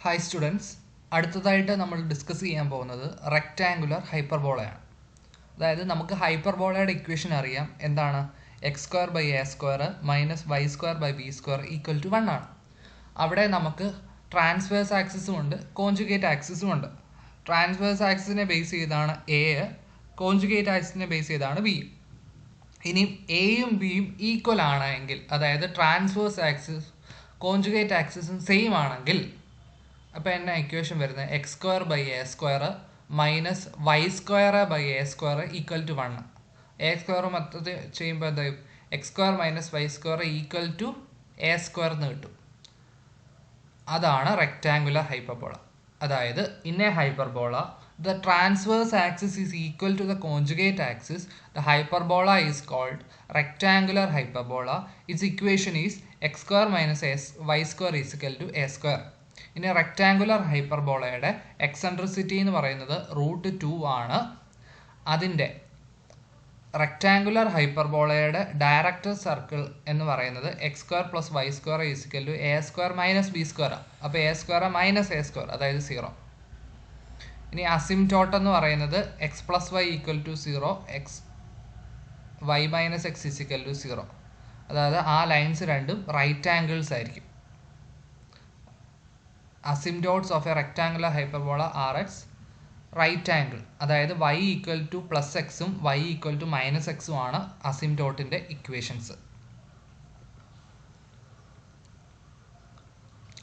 Hi students, അടുത്തതായിട്ട് നമ്മൾ discuss ചെയ്യാൻ പോകുന്നത് റെക്റ്റാങ്കുലർ ഹൈപ്പർബോളയാണ്. അതായത് നമുക്ക് ഹൈപ്പർബോളയുടെ ഇക്വേഷൻ അറിയാം. എന്താണ്? X square by A square minus y square by b square equal to 1 ആണ്. അവിടെ നമുക്ക് ട്രാൻസ്വേഴ്സ് ആക്സിസും ഉണ്ട്, കോൺജുഗേറ്റ് ആക്സിസും ഉണ്ട്. ട്രാൻസ്വേഴ്സ് ആക്സിസിനെ ബേസ് ചെയ്താണ് എ, കോൺജുഗേറ്റ് ആക്സിസിനെ ബേസ് ചെയ്താണ് ബി. ഇനി എയും ബിയും ഈക്വൽ ആണെങ്കിൽ, അതായത് ട്രാൻസ്വേഴ്സ് ആക്സിസ് കോൺജുഗേറ്റ് ആക്സിസും സെയിം ആണെങ്കിൽ, അപ്പോൾ എന്നാ ഇക്വേഷൻ വരുന്നത്? X square by A square minus y square by A square equal to 1. A square മൊത്തത്തിൽ ചെയ്യുമ്പോൾ എന്തായും? X square minus y square equal to A square എന്ന് കിട്ടും. അതാണ് റെക്റ്റാങ്കുലർ ഹൈപ്പർബോള. അതായത് in a hyperbola the transverse axis is equal to the conjugate axis. The hyperbola is called rectangular hyperbola. Its equation is x square minus y square is equal to a square. ഇനി rectangular ഹൈപ്പർബോളയുടെ eccentricity എന്ന് പറയുന്നത് √2 ആണ്. അതിൻ്റെ rectangular ഹൈപ്പർബോളയുടെ direct circle എന്ന് പറയുന്നത് x square plus y square is equal to A square minus B square. അപ്പോൾ A square minus A square, അതായത് 0. ഇനി അസിംപ്റ്റോട്ട് എന്ന് പറയുന്നത് x plus y equal to 0, x y minus x is equal to 0. അതായത് ആ lines രണ്ടും right angles ആയിരിക്കും. Asymptotes of a rectangular hyperbola are x right angle. അതായത് വൈ ഈക്വൽ ടു പ്ലസ് എക്സും വൈ ഈക്വൽ ടു മൈനസ് എക്സും ആണ് അസിംപ്റ്റോട്ടിൻ്റെ equations.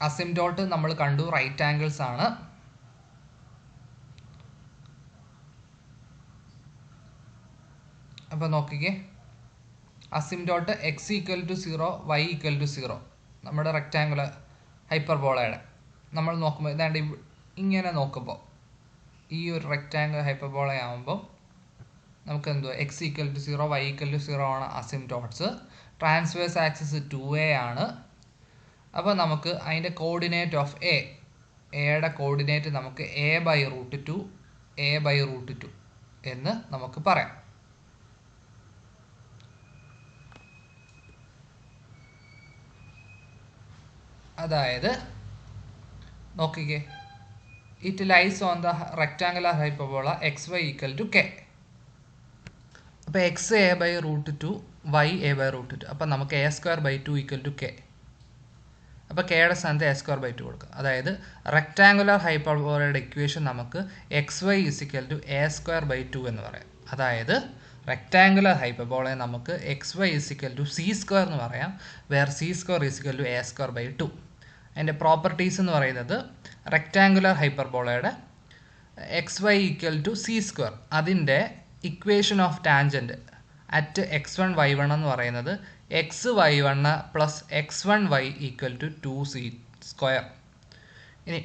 അസിംപ്റ്റോട്ട് നമ്മൾ കണ്ടു, റൈറ്റ് ആംഗിൾസ് ആണ്. അപ്പോൾ നോക്കിക്കേ, asymptote x equal to 0, y equal to 0 നമ്മുടെ റെക്റ്റാങ്കുലർ ഹൈപ്പർബോളയുടെ നമ്മൾ നോക്കുമ്പോൾ ഇതാണ്ട് ഇങ്ങനെ നോക്കുമ്പോൾ ഈ ഒരു റെക്റ്റാങ്കുലർ ഹൈപ്പർബോള ആകുമ്പോൾ നമുക്ക് എന്തുവാ? X equal to 0, y equal to 0 ആണ് അസിംപ്റ്റോട്ട്സ്. ട്രാൻസ്വേഴ്സ് ആക്സിസ് 2a ആണ്. അപ്പോൾ നമുക്ക് അതിൻ്റെ കോർഡിനേറ്റ് ഓഫ് എയുടെ കോർഡിനേറ്റ് നമുക്ക് a/√2 a/√2 എന്ന് നമുക്ക് പറയാം. അതായത് നോക്കിക്കേ, it lies on the rectangular hyperbola x y equal to k. അപ്പോൾ എക്സ് a/√2, വൈ a/√2. അപ്പോൾ നമുക്ക് a square by 2 equal to k. അപ്പോൾ കെയുടെ സ്ഥാനത്ത് a സ്ക്വയർ ബൈ 2 കൊടുക്കുക. അതായത് റെക്റ്റാങ്കുലർ ഹൈപ്പർബോളയുടെ ഇക്വേഷൻ നമുക്ക് x y is equal to a square by 2 എന്ന് പറയാം. അതായത് റെക്റ്റാങ്കുലർ ഹൈപ്പർബോളയെ നമുക്ക് x y is equal to c square എന്ന് പറയാം, where c square is equal to a square by 2. അതിൻ്റെ പ്രോപ്പർട്ടീസ് എന്ന് പറയുന്നത് റെക്റ്റാങ്കുലർ ഹൈപ്പർബോളയുടെ x y equal to c square, അതിൻ്റെ equation of tangent at x1 y1 എന്ന് പറയുന്നത് x y1 plus x1 y equal to 2c square. ഇനി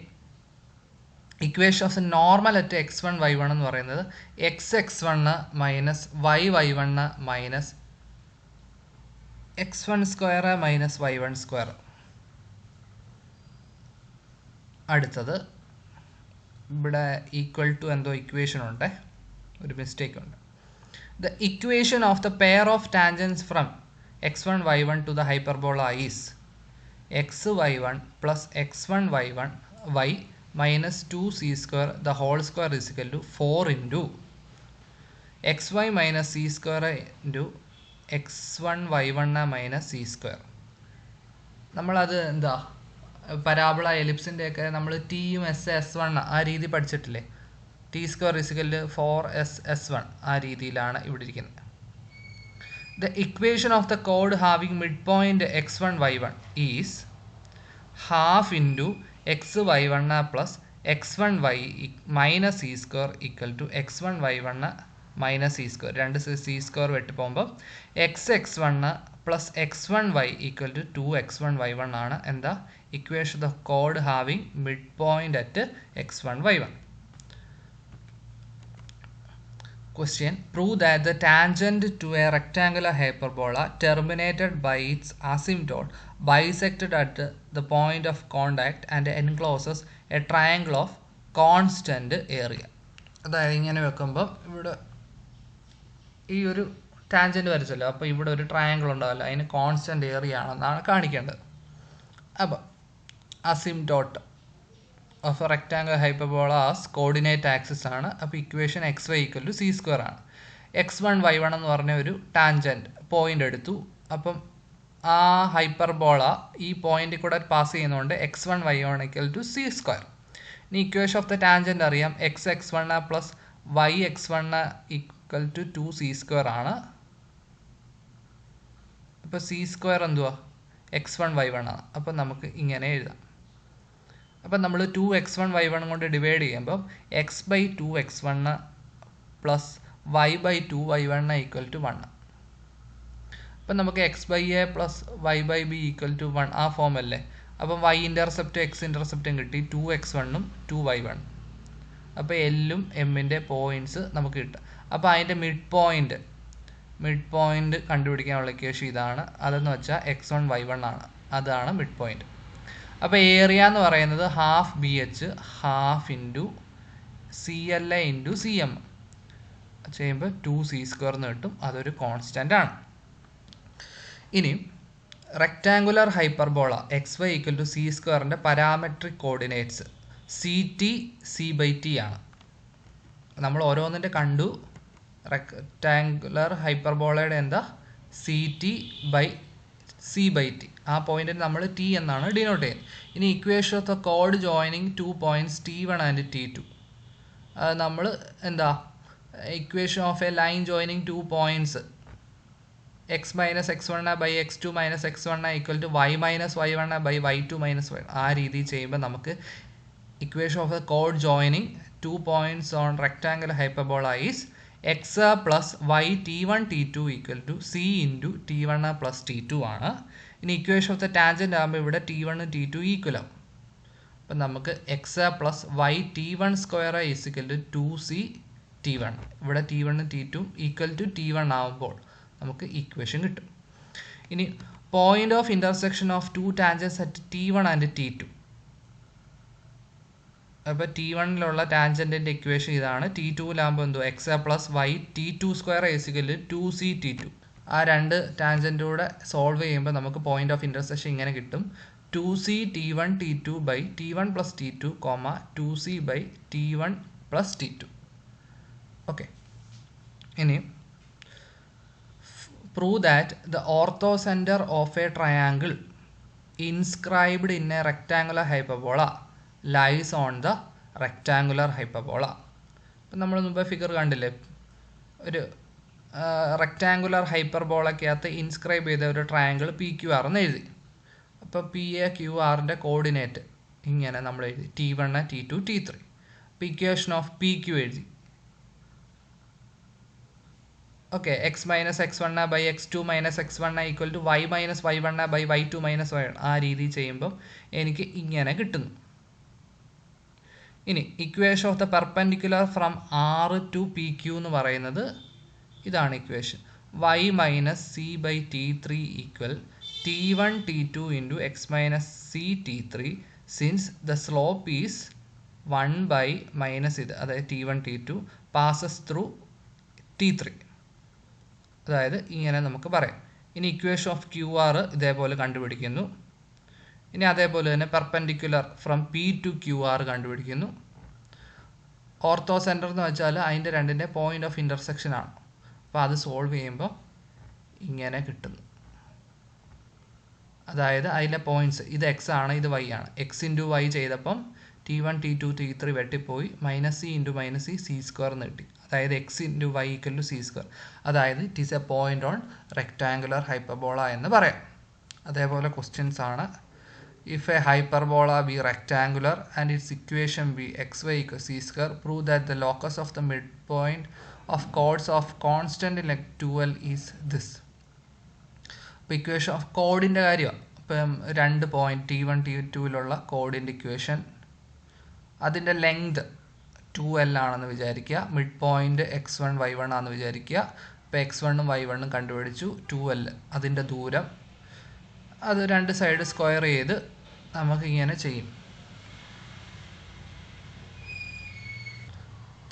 equation of normal at x1 y1 എന്ന് പറയുന്നത് x(x1) minus y(y1) minus x1 square minus y1 square. അടുത്തത് ഇവിടെ equal to എന്തോ equation ഉണ്ട്, ഒരു മിസ്റ്റേക്ക് ഉണ്ട്. The equation of the pair of tangents from x1 y1 to the hyperbola is x(y1) plus x1 y1 y minus 2c square the whole square is equal to 4 into xy minus c square into x1 y1 minus c square. നമ്മളത് എന്താ parabola എലിപ്സിൻ്റെ ഒക്കെ നമ്മൾ ടിയും s(s1) ആ രീതി പഠിച്ചിട്ടില്ലേ? T square is equal 4s(s1) ആ രീതിയിലാണ് ഇവിടെ ഇരിക്കുന്നത്. ദ ഇക്വേഷൻ ഓഫ് ദ കോഡ് having mid point x1 y1 is half into x(y1) plus x1 y minus c square equal to x1 y1 minus c square. രണ്ട് c square വെട്ടി പോകുമ്പോൾ x(x1) plus x1 y equal to 2x1 y1 ആണ് എന്താ equation of code having mid point at x1 y1. Question: Prove that the tangent to a rectangular hyperbola terminated by its asymptote bisected at the point of contact and encloses a triangle of constant area. അതായത് ഇങ്ങനെ വെക്കുമ്പോൾ ഇവിടെ ഈ ഒരു tangent വരച്ചല്ലോ, അപ്പോൾ ഇവിടെ ഒരു triangle ഉണ്ടാവില്ല, അതിന് കോൺസ്റ്റൻറ്റ് ഏരിയ ആണെന്നാണ് കാണിക്കേണ്ടത്. അപ്പോൾ asymptote of a rectangular hyperbola as coordinate axis ആണ്. അപ്പോൾ equation x y equal to c square ആണ്. x1 y1 എന്ന് പറഞ്ഞ ഒരു ടാൻജൻറ്റ് പോയിന്റ് എടുത്തു. അപ്പം ആ ഹൈപ്പർബോള ഈ പോയിന്റിൽ കൂടെ പാസ് ചെയ്യുന്നതുകൊണ്ട് x1 y1 equal to c square. ഇനി ഇക്വേഷൻ ഓഫ് ദ ടാൻജൻറ്റ് അറിയാം, x(x1) plus y(x1) equal to 2c square ആണ്. അപ്പോൾ സി സ്ക്വയർ എന്തുവാ, x1 y1 ആണ്. അപ്പം നമുക്ക് ഇങ്ങനെ എഴുതാം. അപ്പം നമ്മൾ 2x1 y1 കൊണ്ട് ഡിവൈഡ് ചെയ്യുമ്പം x/2x1 plus y/2y1 equal to 1. അപ്പം നമുക്ക് x/a plus y/b equal to 1 ആ ഫോം അല്ലേ. അപ്പം y ഇൻ്റർസെപ്റ്റും x ഇൻ്റർസെപ്റ്റും കിട്ടി, 2x1ഉം 2y1. അപ്പോൾ എല്ലും എമ്മിൻ്റെ പോയിൻറ്റ്സ് നമുക്ക് കിട്ടും. അപ്പോൾ അതിൻ്റെ മിഡ് പോയിൻ്റ് കണ്ടുപിടിക്കാനുള്ള ഇക്വേഷൻ ഇതാണ്. അതെന്ന് വെച്ചാൽ x1y1 ആണ്, അതാണ് മിഡ് പോയിൻ്റ്. അപ്പോൾ ഏരിയ എന്ന് പറയുന്നത് half BH half into CLA into CM ചെയ്യുമ്പോൾ 2c സ്ക്വയർ എന്ന് കിട്ടും. അതൊരു കോൺസ്റ്റൻ്റ് ആണ്. ഇനി rectangular hyperbola XY equal to c സ്ക്വയറിൻ്റെ പാരാമെട്രിക് കോർഡിനേറ്റ്സ് CT c/t ആണ്. നമ്മൾ ഓരോന്നിൻ്റെ കണ്ടു. റെക്ടാങ്കുലർ ഹൈപ്പർബോളയുടെ എന്താ CT/c/t. ആ പോയിന്റിന് നമ്മൾ T എന്നാണ് ഡിനോട്ട് ചെയ്യുന്നത്. ഇനി ഇക്വേഷൻ ഓഫ് ദ കോഡ് joining 2 points T1 and T2. നമ്മൾ എന്താ equation of a line joining 2 points x minus x1 by x2 minus x1 equal to y minus y1 by y2 minus y. ആ രീതി ചെയ്യുമ്പോൾ നമുക്ക് equation of the കോഡ് joining 2 points on rectangular hyperbola is x plus y t1 t2 equal to c into t1 plus t2 ആണ്. ഇനി equation of the tangent ആകുമ്പോൾ ഇവിടെ t1 t2 equal ആവും. അപ്പം നമുക്ക് x plus y t1 square is equal to 2c t1. ഇവിടെ t1 t2 equal to t1 ആവുമ്പോൾ നമുക്ക് ഇക്വേഷൻ കിട്ടും. ഇനി point of intersection of 2 tangents at T1 and T2. അപ്പോൾ T1ലുള്ള ടാൻജൻറ്റിൻ്റെ ഇക്വേഷൻ ഇതാണ്. T2ലാകുമ്പോൾ എന്തോ x plus y t2 square equal to 2c t2. ആ രണ്ട് ടാൻജൻറ്റൂടെ സോൾവ് ചെയ്യുമ്പോൾ നമുക്ക് പോയിന്റ് ഓഫ് ഇൻ്റർസെക്ഷൻ ഇങ്ങനെ കിട്ടും, 2c t1 t2 by t1 plus t2 2c by t1 plus t2. Okay. ഇനി prove that the orthocenter of a triangle inscribed in a rectangular hyperbola lies on the rectangular hyperbola. അപ്പം നമ്മൾ മുമ്പ് figure കണ്ടില്ലേ, ഒരു rectangular ഹൈപ്പർബോളയ്ക്കകത്ത് inscribe ചെയ്ത ഒരു triangle PQR എന്ന് എഴുതി. അപ്പോൾ PAQRൻ്റെ കോർഡിനേറ്റ് ഇങ്ങനെ നമ്മൾ എഴുതി, T1 T2 T3. അപ്പോൾ ഇക്വേഷൻ ഓഫ് PQ എഴുതി. Okay, x minus x1 by x2 minus x1 equal to y minus y1 by y2 minus y1. ആ രീതി ചെയ്യുമ്പം എനിക്ക് ഇങ്ങനെ കിട്ടുന്നു. ഇനി equation of the perpendicular from R to PQ എന്ന് പറയുന്നത് ഇതാണ് equation, y minus c by t3 equal t1 t2 into x minus c t3 since the slope is 1 by minus ഇത്, അതായത് t1 t2 passes through t3. അതായത് ഇങ്ങനെ നമുക്ക് പറയാം. ഇനി ഇക്വേഷൻ ഓഫ് QR ഇതേപോലെ കണ്ടുപിടിക്കുന്നു. ഇനി അതേപോലെ തന്നെ perpendicular from P to QR കണ്ടുപിടിക്കുന്നു. ഓർത്തോ സെൻറ്റർ എന്ന് വെച്ചാൽ അതിൻ്റെ രണ്ടിൻ്റെ പോയിന്റ് ഓഫ് ഇൻ്റർസെക്ഷൻ ആണ്. അപ്പോൾ അത് സോൾവ് ചെയ്യുമ്പോൾ ഇങ്ങനെ കിട്ടുന്നു. അതായത് അതിലെ പോയിൻറ്റ്സ് ഇത് x ആണ്, ഇത് y ആണ്. x ഇൻറ്റു y ചെയ്തപ്പം t1 t2 t3 വെട്ടിപ്പോയി, minus c into minus c square എന്ന് കിട്ടി. അതായത് x into y equal to c square. അതായത് it is a point on rectangular hyperbola എന്ന് പറയാം. അതേപോലെ ക്വസ്റ്റ്യൻസ് ആണ്. If a hyperbola be rectangular and its equation be xy equal c square, prove that the locus of the mid point of chords of constant length 2l is this. അപ്പോൾ equation of കോഡിൻ്റെ കാര്യമാണ്. ഇപ്പം രണ്ട് point T1 T2ലുള്ള കോഡിൻ്റെ equation, അതിൻ്റെ length 2l ആണെന്ന് വിചാരിക്കുക, mid point x1 y1 ആണെന്ന് വിചാരിക്കുക. ഇപ്പോൾ x1ഉം y1ഉം കണ്ടുപിടിച്ചു, 2l അതിൻ്റെ ദൂരം, അത് രണ്ട് സൈഡ് സ്ക്വയർ ചെയ്ത് നമുക്കിങ്ങനെ ചെയ്യും.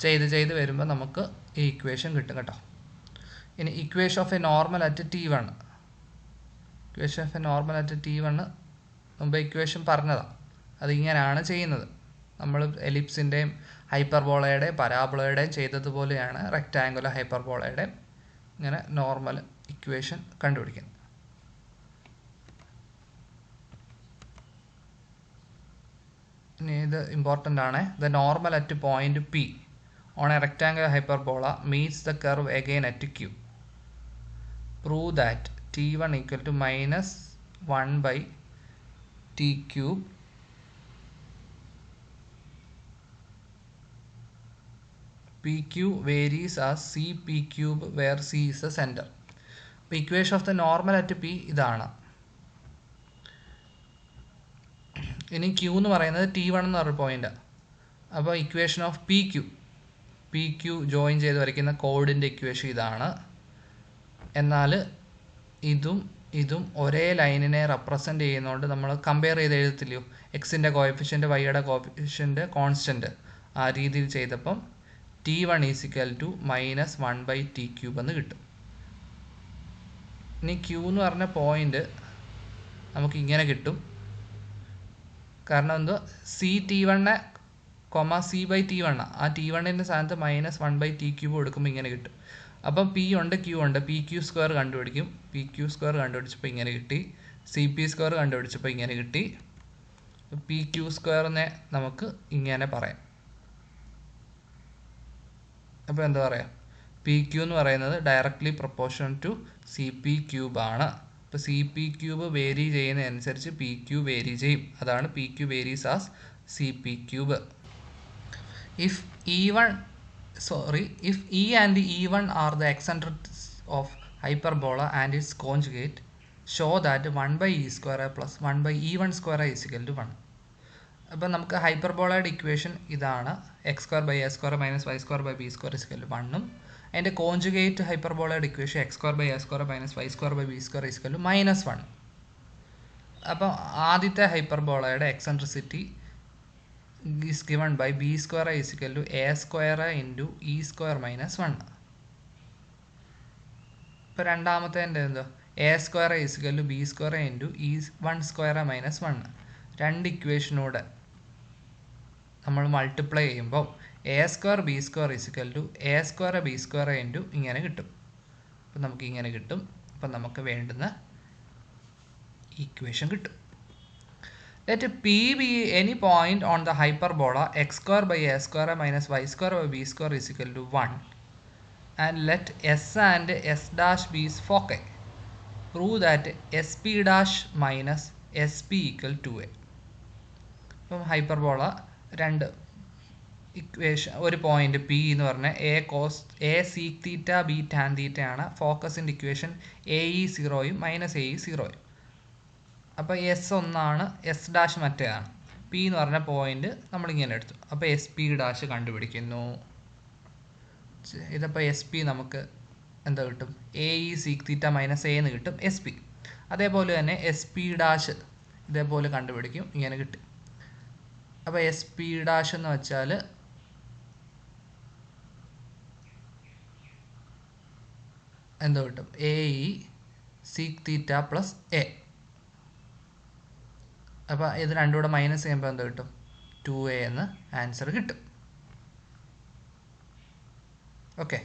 ചെയ്ത് വരുമ്പോൾ നമുക്ക് ഈ ഇക്വേഷൻ കിട്ടും കേട്ടോ. ഇനി equation of A normal at T1. Equation of A normal at T1 മുമ്പ് ഇക്വേഷൻ പറഞ്ഞതാണ്, അതിങ്ങനെയാണ് ചെയ്യുന്നത്. നമ്മൾ എലിപ്സിൻ്റെയും ഹൈപ്പർബോളയുടെയും പരാബോളയുടെയും ചെയ്തതുപോലെയാണ് റെക്റ്റാങ്കുലർ ഹൈപ്പർബോളയുടെയും ഇങ്ങനെ നോർമൽ ഇക്വേഷൻ കണ്ടുപിടിക്കുന്നത്. ഇനി ഇത് ഇമ്പോർട്ടൻ്റ് ആണ്. The normal at point P on a rectangular hyperbola meets the curve again at Q. Prove that T1 equal to minus 1 by T cube PQ varies as CP cube where C is the center. അപ്പോൾ equation of the normal at P ഇതാണ്. ഇനി Q എന്ന് പറയുന്നത് T1 എന്ന് പറഞ്ഞ പോയിൻ്റാണ്. അപ്പോൾ equation of P Q join ചെയ്ത് വരയ്ക്കുന്ന കോഡിൻ്റെ ഇക്വേഷൻ ഇതാണ്. എന്നാൽ ഇതും ഒരേ ലൈനിനെ റെപ്രസെൻ്റ് ചെയ്യുന്നതുകൊണ്ട് നമ്മൾ കമ്പയർ ചെയ്ത് എഴുതത്തില്ലയോ, എക്സിൻ്റെ കോഎഫിഷ്യൻ്റ് വൈയുടെ കോഎഫിഷ്യൻ്റ് കോൺസ്റ്റൻറ്റ് ആ രീതിയിൽ ചെയ്തപ്പം T1 is equal to minus 1 by T cube എന്ന് കിട്ടും. ഇനി ക്യൂ എന്ന് പറഞ്ഞ പോയിൻ്റ് നമുക്ക് ഇങ്ങനെ കിട്ടും. കാരണം എന്തോ T1 സി ബൈ T1 ആ T1ൻ്റെ സ്ഥാനത്ത് മൈനസ് 1 ബൈ ടി ക്യൂബ് കൊടുക്കുമ്പോൾ ഇങ്ങനെ കിട്ടും. അപ്പം പി ഉണ്ട് ക്യൂ ഉണ്ട്, പി ക്യൂ സ്ക്വയർ കണ്ടുപിടിക്കും. പി ക്യൂ സ്ക്വയർ കണ്ടുപിടിച്ചപ്പോൾ ഇങ്ങനെ കിട്ടി. സി പി സ്ക്വയർ കണ്ടുപിടിച്ചപ്പോൾ ഇങ്ങനെ കിട്ടി. പി ക്യൂ സ്ക്വയറിനെ നമുക്ക് ഇങ്ങനെ പറയാം. അപ്പോൾ എന്താ പറയുക, പി ക്യൂ എന്ന് പറയുന്നത് directly proportional to c p cube ആണ്. അപ്പോൾ സി പി ക്യൂബ് വേരി ചെയ്യുന്നതനുസരിച്ച് പി ക്യൂ വേരി ചെയ്യും. അതാണ് p q varies as c p cube. If E and E1 are the eccentrics of hyperbola and its conjugate, show that 1 by E square plus 1 by E1 square is equal to 1. അപ്പോൾ നമുക്ക് ഹൈപ്പർബോളയുടെ equation ഇതാണ്. X square by A square minus y square by b square is equal to 1ഉം അതിൻ്റെ conjugate ഹൈപ്പർബോളയുടെ equation x square by A square minus y square by b square is equal to -1. അപ്പോൾ ആദ്യത്തെ ഹൈപ്പർബോളയുടെ eccentricity is given by b square is equal to a square into e square minus 1. ഇപ്പോൾ രണ്ടാമത്തെ എന്തോ A square is equal to b square into e1 square minus 1. രണ്ട് ഇക്വേഷനൂടെ നമ്മൾ multiply ചെയ്യുമ്പോൾ A square B square is equal to a square b square into ഇങ്ങനെ കിട്ടും. അപ്പോൾ നമുക്ക് ഇങ്ങനെ കിട്ടും. അപ്പം നമുക്ക് വേണ്ടുന്ന ഇക്വേഷൻ കിട്ടും. Let P be any point on the hyperbola x square by a square minus y square by b square is equal to 1, and let S and S dash be its foci. Prove that SP dash minus SP equal to A. അപ്പം hyperbola രണ്ട് equation, ഒരു point P എന്ന് പറഞ്ഞാൽ A sec theta B tan theta ആണ്. ഫോക്കസിൻ്റെ equation AE0 minus AE0. അപ്പോൾ S ഒന്നാണ്, S dash മറ്റേതാണ്. P എന്ന് പറഞ്ഞ പോയിന്റ് നമ്മളിങ്ങനെ എടുത്തു. അപ്പോൾ എസ് പി ഡാഷ് കണ്ടുപിടിക്കുന്നു. ഇതപ്പോൾ എസ് പി നമുക്ക് എന്താ കിട്ടും, AE sec theta minus A എന്ന് കിട്ടും എസ് പി. അതേപോലെ തന്നെ എസ് പി ഡാഷ് ഇതേപോലെ കണ്ടുപിടിക്കും, ഇങ്ങനെ കിട്ടും. അപ്പോൾ എസ് പി ഡാഷ് എന്ന് വെച്ചാൽ എന്താ കിട്ടും, AE sec theta plus A. അപ്പോൾ ഇത് രണ്ടും കൂടെ മൈനസ് ചെയ്യുമ്പോൾ എന്താ കിട്ടും, 2A എന്ന് ആൻസർ കിട്ടും. ഓക്കെ.